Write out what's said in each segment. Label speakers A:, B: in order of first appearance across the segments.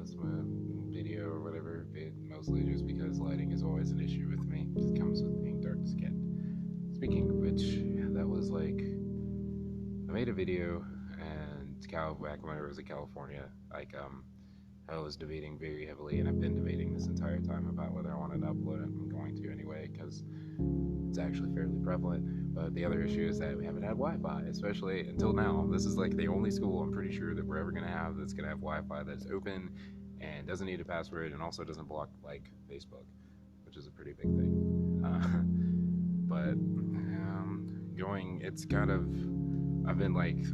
A: this video or whatever, mostly just because lighting is always an issue with me. It comes with being dark skinned. Speaking of which, that was like, I made a video, and back when I was in California, I was debating very heavily, and I've been debating this entire time about whether I wanted to upload it. I'm going to anyway, because it's actually fairly prevalent. But the other issue is that we haven't had Wi-Fi, especially until now. This is like the only school I'm pretty sure that we're ever going to have that's going to have Wi-Fi that's open and doesn't need a password and also doesn't block like Facebook, which is a pretty big thing. It's kind of, I've been like,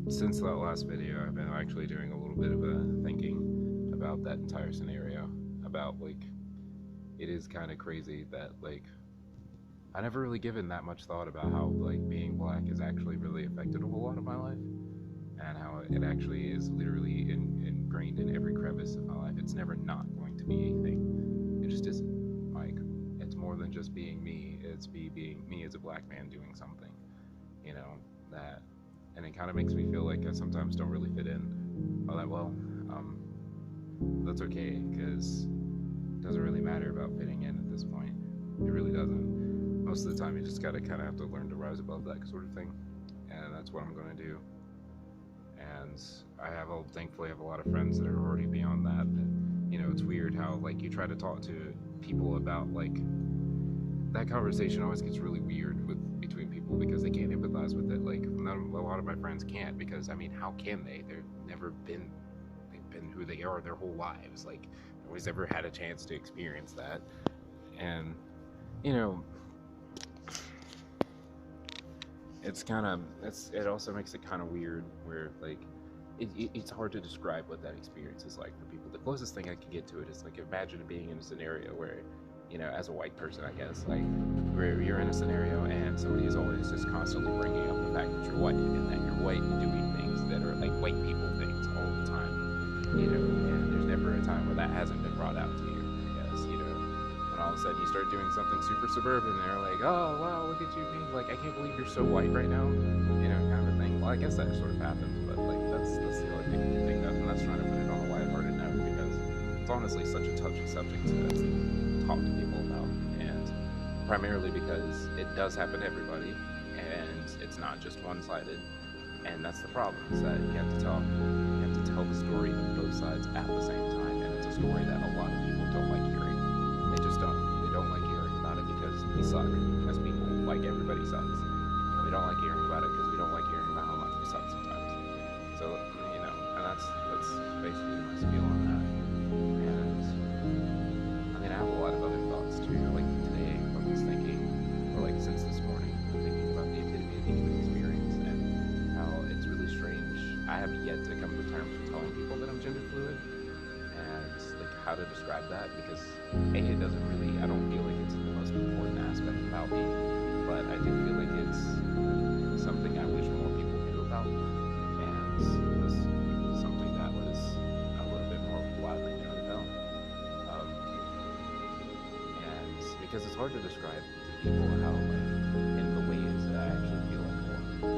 A: since that last video, I've been actually doing a little bit of a thinking about that entire scenario, about like, it is kind of crazy that like, I never really given that much thought about how like being black has actually really affected a whole lot of my life, and how it actually is literally ingrained in every crevice of my life. It's never not going to be a thing. It just isn't. Like, it's more than just being me. It's being me as a black man doing something, you know, that, and it kind of makes me feel like I sometimes don't really fit in. That's okay, because it doesn't really matter about fitting in at this point. It really doesn't. Most of the time, you just gotta kind of have to learn to rise above that sort of thing, and that's what I'm going to do. And thankfully, I have a lot of friends that are already beyond that. You know, it's weird how like you try to talk to people about like that conversation always gets really weird between people because they can't empathize with it. Like a lot of my friends can't, because I mean, how can they? They've been who they are their whole lives. Like, nobody's ever had a chance to experience that, and you know. It also makes it kind of weird where like it's hard to describe what that experience is like for people. The closest thing I can get to it is like, imagine being in a scenario where, you know, as a white person, I guess, like where you're in a scenario and somebody is always just constantly bringing up the fact that you're white and that you're white and doing things that are like white people things all the time, you know, and there's never a time where that hasn't been brought out to you, I guess, you know. All of a sudden you start doing something super suburban and they're like, oh wow, look at you being like, I can't believe you're so white right now, you know, kind of a thing. Well, I guess that sort of happens, but like that's the only thing and that's trying to put it on a lighthearted note, because it's honestly such a touchy subject to talk to people about, and primarily because it does happen to everybody and it's not just one-sided, and that's the problem, is that you have to tell the story of both sides at the same time, and it's a story that a lot of people don't like hearing. They don't like hearing about it because we suck as people, like everybody sucks. And we don't like hearing about it because we don't like hearing about how much we suck sometimes. So, you know, and that's basically my spiel on that. And, I mean, I have a lot of other thoughts too. Like today, I was thinking, or like since this morning, I'm thinking about the epitome of the human experience and how it's really strange. I have yet to come to terms with telling people that I'm gender fluid, and like how to describe that, because it doesn't really, I don't feel like it's the most important aspect about me, but I do feel like it's something I wish more people knew about, and it was something that was a little bit more widely known about, and because it's hard to describe to people how like in the ways that I actually feel like more,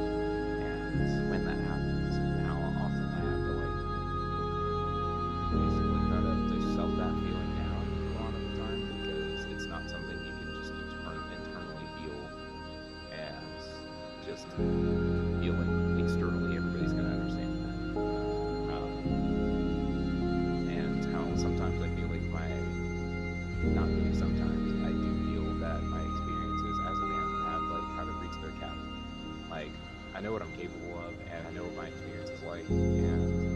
A: and when that happens, and how often I have to like basically try to sell that feeling down a lot of the time, because it's not something you can just internally feel and just feel like externally everybody's going to understand that. And how sometimes I feel like not really sometimes, I do feel that my experiences as a man have like kind of reached their cap. Like, I know what I'm capable of, and I know what my experience is like, and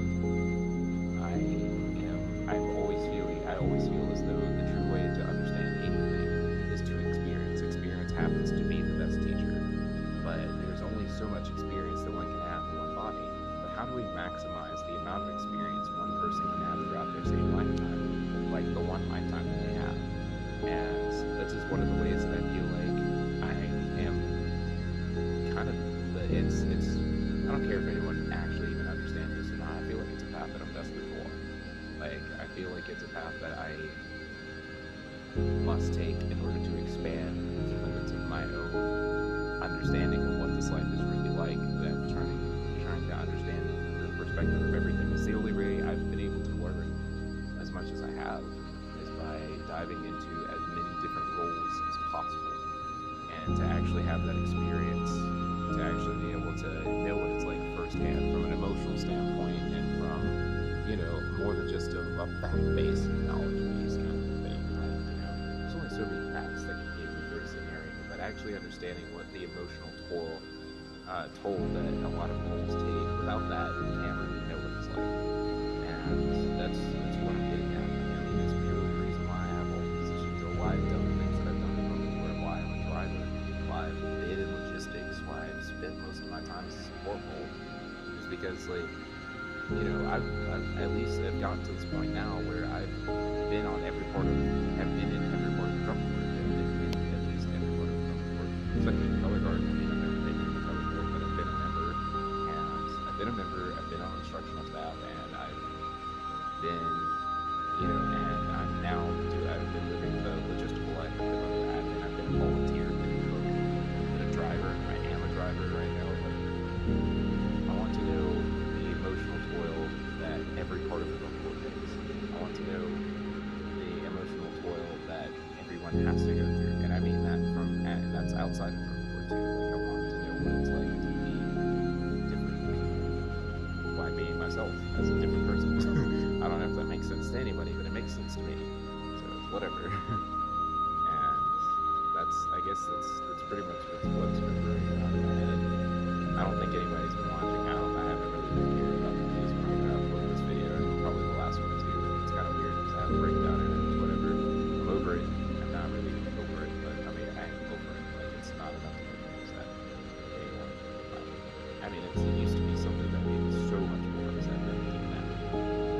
A: I always feel as though the true way to understand anything is to experience. Experience happens to be the best teacher, but there's only so much experience that one can have in one body. But how do we maximize the amount of experience one person can have throughout their same lifetime, like the one lifetime that they have? And this is one of the ways that I feel like I am kind of, I don't care if anyone actually even understands this or not, I feel like it's a path that I'm destined for. Like, I feel like it's a path that I must take in order to expand the limits of my own understanding of what this life is really like. That I'm trying to understand the perspective of everything. It's the only way I've been able to learn diving into as many different roles as possible, and to actually have that experience, to actually be able to know what it's like firsthand from an emotional standpoint, and from, more than just a fact-based, knowledge-based kind of thing. Like, there's only so many facts that can give you for a scenario, but actually understanding what the emotional toll that a lot of roles take. Without that, you can't really know what it's like. And that's what I'm getting at. It's purely the reason why I have all the positions, or why I've done the things that I've done before, why I'm a driver, why I've been in logistics, why I've spent most of my time as a support role, is because, like, I've at least have gotten to this point now where I've been on every part of, have been in every part of the company, have been in at least every part of the company. Especially in color guard. I mean, I've never been in the color guard, but I've been a member, I've been on instructional staff, and I've been, and I'm now, I've been living the logistical life. I've been under admin, I've been a volunteer, I've been a cook, I've been a driver, I am a driver right now, but I want to know the emotional toil that every part of the workforce takes. I want to know the emotional toil that everyone has to go through, and I mean that and that's outside of the workforce too. Like, I want to know what it's like to be different people by being myself as a different person. I don't know if that makes sense to anybody, but it makes sense to me. So it's whatever. And I guess that's pretty much what's been running around in my head. I don't think anybody's been watching. I haven't really been caring about the days when I'm gonna upload this video, and probably the last one too. It's kind of weird because I have a breakdown and it's whatever. I'm over it. I'm not really over it, but I mean, I am over it. Like, it's not enough to make me upset anymore. I mean, it used to be something that made me so much more upset than even that.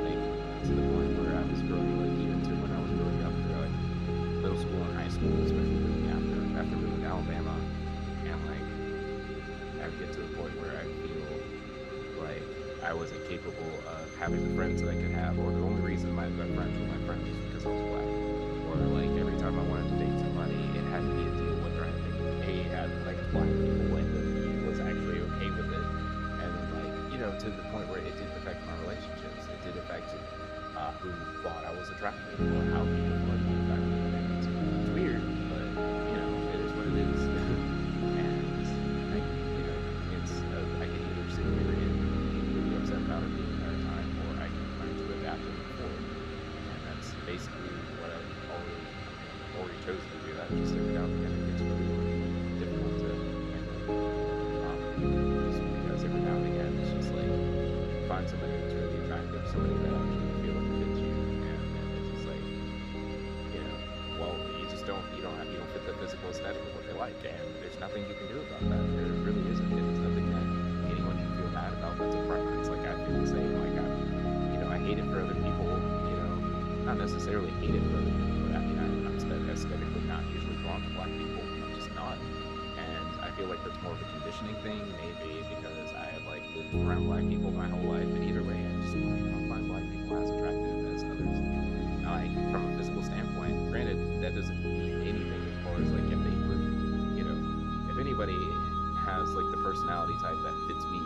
A: Like, to the point where I was growing, like, even to when I was growing up through, like, middle school and high school, especially moving after moving to Alabama, and, like, I would get to the point where I feel like I wasn't capable of having the friends that I could have, or the only reason my friends were my friends was because I was black. Or, like, every time I wanted to date somebody, it had to be a deal whether I had like black people and he was actually okay with it. And then, like, to the point where it did affect my relationships. It did affect who thought I was attractive, or how people looked at me. It's weird, but it is what it is. And I can either sit here and be really upset about it the entire time, or I can learn to adapt and move forward. And that's basically what I've already chosen to do. That just every now and again it gets really difficult to handle. Just because every now and again it's just like, find somebody that's really attractive, somebody that actually feel like fits you, and it's just like, well, you don't fit the physical aesthetic of what they like, and there's nothing you can do about that. There really isn't. There's nothing that anyone can feel bad about. That's a preference. Like, I feel the same. Like, I hate it for other people. Not necessarily hate it for other people, but I mean, I'm aesthetically not usually drawn to black people. I'm just not. And I feel like that's more of a conditioning thing, maybe because I have, like, lived around black people my whole life. But either way, I just, like, don't find black people as attractive as others. Like, from a physical standpoint, granted, that doesn't mean anything as far as, like, if they would, if anybody has, like, the personality type that fits me,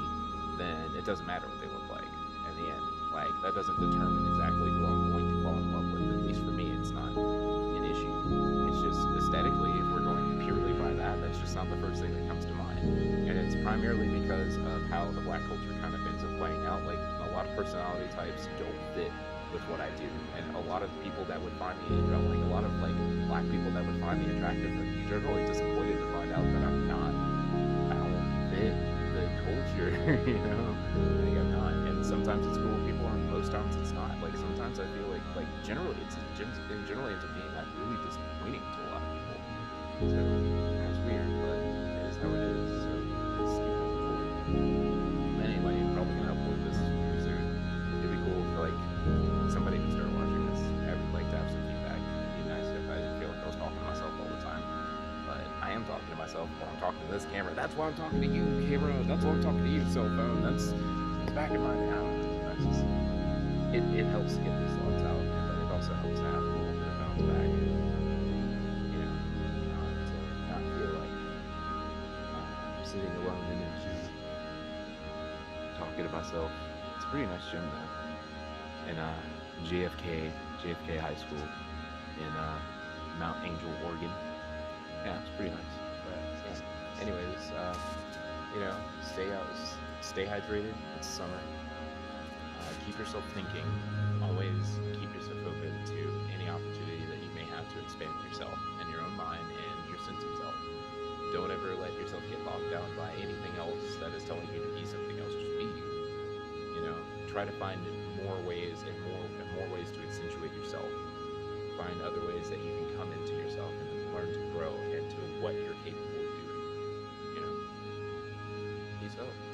A: then it doesn't matter what they look like in the end. Like, that doesn't determine exactly who I'm going to fall in love with. At least for me, it's not an issue. It's just aesthetically, if we're going purely by that, that's just not the first thing that comes to mind. And it's primarily because of how the black culture kind of ends up playing out. Like, a lot of personality types don't fit with what I do, and a lot of people that would find me, like, a lot of, like, black people that would find me attractive are generally disappointed to find out that I don't fit the culture. Like, I'm not. And sometimes it's cool with people, and most times it's not. Like, sometimes I feel like generally ends up being like really disappointing to a lot of people. So that's weird, but it is how it is. So let's keep moving forward. But anyway, I'm probably gonna upload this soon. It'd be cool if, like, somebody who started watching this, I would like to have some feedback. It'd be nice if I didn't feel like I was talking to myself all the time. But I am talking to myself while I'm talking to this camera. That's why I'm talking to you, camera. That's why I'm talking to you, cell phone. That's back in my now. That's just, it helps to get these thoughts out, but it also helps to have a little bit of bounce back. To not feel like I'm sitting alone in a gym talking to myself. It's a pretty nice gym though. In JFK High School. in Mount Angel, Oregon. Yeah, it's pretty nice. But yeah. Anyways, you know, stay out, stay hydrated. It's summer. Keep yourself thinking. Always keep yourself open to any opportunity that you may have to expand yourself and your own mind and your sense of self. Don't ever let yourself get bogged down by anything else that is telling you to be something else. Just be you. You know, try to find more ways and more ways to accentuate yourself. Find other ways that you can come into yourself and learn to grow into what you're capable of doing. You know, peace out.